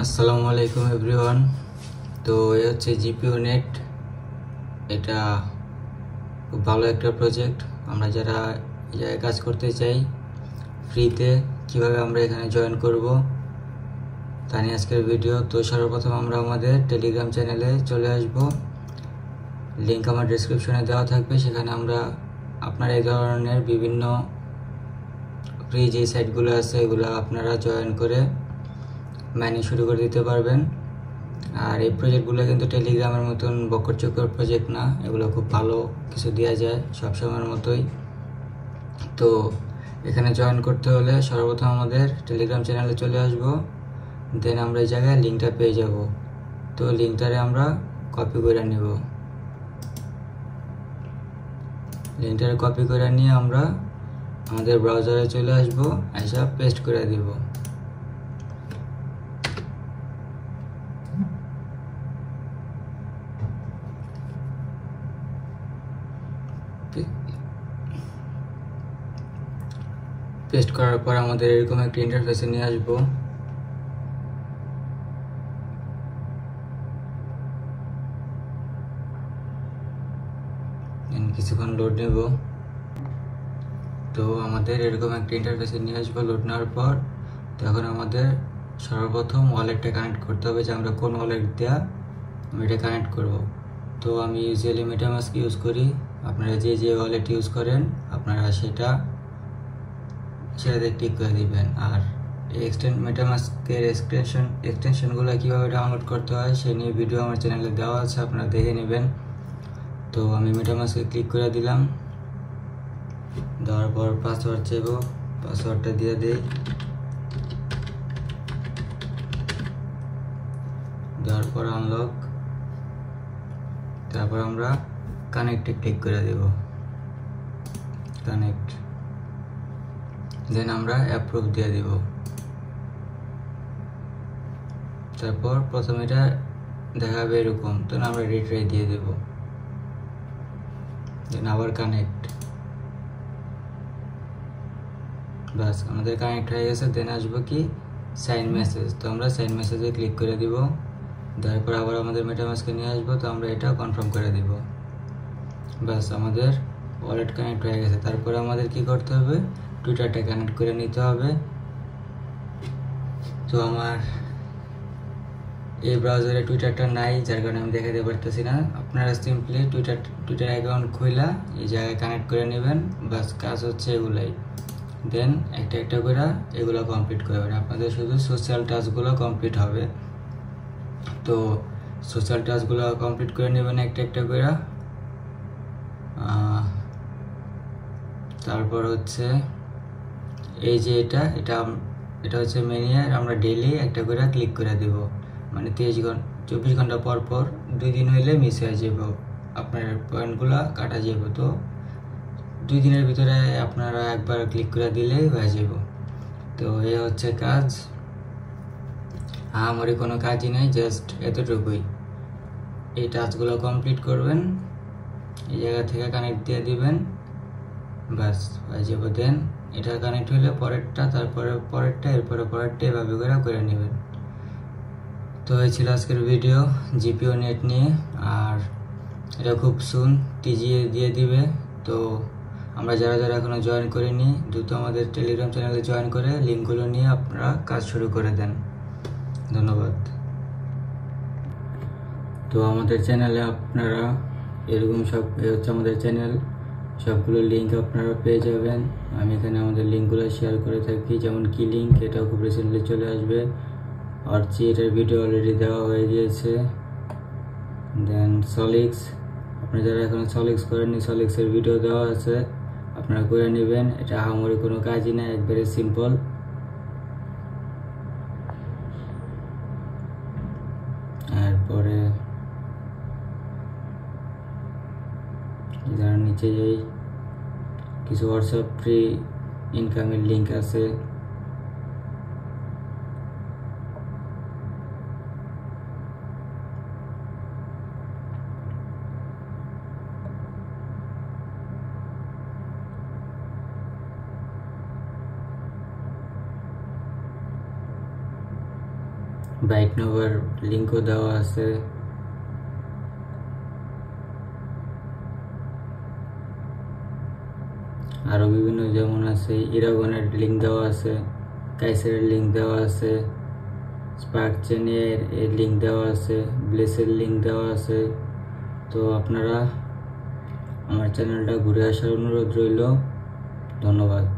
আসসালামু আলাইকুম এভরিওয়ান। তো এই হচ্ছে জিপিও নেট। এটা খুব ভালো একটা প্রজেক্ট। আমরা যারা এই জায়গায় কাজ করতে চাই ফ্রিতে, কিভাবে আমরা এখানে জয়েন করব তা নিয়ে আজকের ভিডিও। তো সর্বপ্রথম আমরা আমাদের টেলিগ্রাম চ্যানেলে চলে আসব। লিঙ্ক আমার ডেসক্রিপশনে দেওয়া থাকবে। সেখানে আমরা আপনার এই ধরনের বিভিন্ন ফ্রি যে সাইটগুলো আছে এগুলো আপনারা জয়েন করে মাইনিং শুরু করে দিতে পারবেন। আর এই প্রজেক্টগুলো কিন্তু টেলিগ্রামের মতন বকরচক্কর প্রজেক্ট না, এগুলো খুব ভালো কিছু দেওয়া যায় সবসময়ের মতোই। তো এখানে জয়েন করতে হলে সর্বপ্রথম আমাদের টেলিগ্রাম চ্যানেলে চলে আসব। দেন আমরা এই জায়গায় লিঙ্কটা পেয়ে যাব। তো লিঙ্কটারে আমরা কপি করে নেব। লিঙ্কটারে কপি করে নিয়ে আমরা আমাদের ব্রাউজারে চলে আসব, এসে পেস্ট করে দিব। পেস্ট করার পর আমাদের এরকম একটা ইন্টারফেসে নিয়ে আসবো। কিছুক্ষণ লোড নেব। তো আমাদের এরকম একটা ইন্টারফেসে নিয়ে আসবো। লোড নেওয়ার পর তখন আমাদের সর্বপ্রথম ওয়ালেটটা কানেক্ট করতে হবে, যে আমরা কোন ওয়ালেট দেওয়া আমি এটা কানেক্ট করব। তো আমি ইউজুয়ালি মেটামাস্ক ইউজ করি। আপনারা যে যে ওয়ালেট ইউজ করেন আপনারা সেটাতে ক্লিক করে দিবেন। আর মেটামাস্কের এক্সটেনশনগুলো কীভাবে ডাউনলোড করতে হয় সে নিয়ে ভিডিও আমার চ্যানেলে দেওয়া আছে, আপনারা দেখে নেবেন। তো আমি মেটামাস্কে ক্লিক করে দিলাম। দেওয়ার পর পাসওয়ার্ড চাইব, পাসওয়ার্ডটা দিয়ে দিই। দেওয়ার পর আনলক, তারপর আমরা কানেক্টে ক্লিক করে দেব। কানেক্ট, দেন আমরা অ্যাপ্রুভ দিয়ে দিব। তারপর প্রথমে এটা দেখাবে এরকম, তো আমরা রিট্রাই দিয়ে দেব। দেন আবার কানেক্ট। বাস আমাদের কানেক্ট হয়ে গেছে। দেন আসবো কি সাইন মেসেজ, তো আমরা সাইন মেসেজে ক্লিক করে দিব। তারপর আবার আমাদের মেটামাস্কে নিয়ে আসবো, তো আমরা এটা কনফার্ম করে দিব। বাস আমাদের ওয়ালেট কানেক্ট হয়ে গেছে। তারপরে আমাদের কি করতে হবে, টুইটারটা কানেক্ট করে নিতে হবে। তো আমার এই ব্রাউজারে টুইটারটা নাই, যার কারণে আমি দেখাতে পারতেছি না। আপনারা সিম্পলি টুইটার অ্যাকাউন্ট খুইলা এই জায়গায় কানেক্ট করে নেবেন। বাস কাজ হচ্ছে এগুলাই। দেন একটা একটা করে এগুলো কমপ্লিট করবেন। আপনাদের শুধু সোশ্যাল টাস্কগুলো কমপ্লিট হবে। তো সোশ্যাল টাস্কগুলো কমপ্লিট করে নেবেন একটা একটা করে। তারপর হচ্ছে এই যে এটা হচ্ছে মেনিয়ার, আমরা ডেইলি একটা করে ক্লিক করে দেব। মানে 24 ঘন্টা পর পর 2 দিন হইলে মিস হয়ে যাব, আপনার পয়েন্টগুলো কাটা যাব। তো 2 দিনের ভিতরে আপনারা একবার ক্লিক করে দিলেই হয়ে যাব। তো এই হচ্ছে কাজ। আমারই কোনো কাজই নাই, জাস্ট এতটুকুই। এই টাস্কগুলো কমপ্লিট করবেন, এই জায়গা থেকে কানেক্ট দিয়ে দিবেন, বাস হয়ে যাব। দেন এটা কানেক্ট হলে পরেরটা, তারপরে পরেরটা, এরপরে পরেরটা, এভাবে করে নেবেন। তো এই ছিল আজকের ভিডিও জিপিও নেট নিয়ে। আর এটা খুব সুন টিজিএ দিয়ে দিবে। তো আমরা যারা যারা এখনো জয়েন করিনি, দ্রুত আমাদের টেলিগ্রাম চ্যানেলে জয়েন করে লিঙ্কগুলো নিয়ে আপনারা কাজ শুরু করে দেন। ধন্যবাদ। তো আমাদের চ্যানেলে আপনারা এরকম এই হচ্ছে আমাদের চ্যানেল, সবগুলো লিঙ্ক আপনারা পেয়ে যাবেন। আমি এখানে আমাদের লিঙ্কগুলো শেয়ার করে থাকি, যেমন কি লিঙ্ক, এটাও খুব রিসেন্টলি চলে আসবে। আরচি, এটার ভিডিও অলরেডি দেওয়া হয়ে গিয়েছে। দেন সলিক্স, আপনারা যারা এখন সলিক্স করেননি, সলিক্সের ভিডিও দেওয়া আছে, আপনারা করে নেবেন। এটা আহামরি কোনো কাজই না, একবারে সিম্পল। এরপরে যারা নিচে যাই, কিছু হোয়াটসঅ্যাপ ফ্রি ইনকামের লিঙ্ক আছে। বাইক নোভার লিঙ্কও দেওয়া আছে। আরও বিভিন্ন যেমন আছে ইরাগনের লিঙ্ক দেওয়া আছে, কাইসারের লিঙ্ক দেওয়া আছে, স্পার্ক চেনের এর লিঙ্ক দেওয়া আছে, ব্লেসের লিঙ্ক দেওয়া আছে। তো আপনারা আমার চ্যানেলটা ঘুরে আসার অনুরোধ রইল। ধন্যবাদ।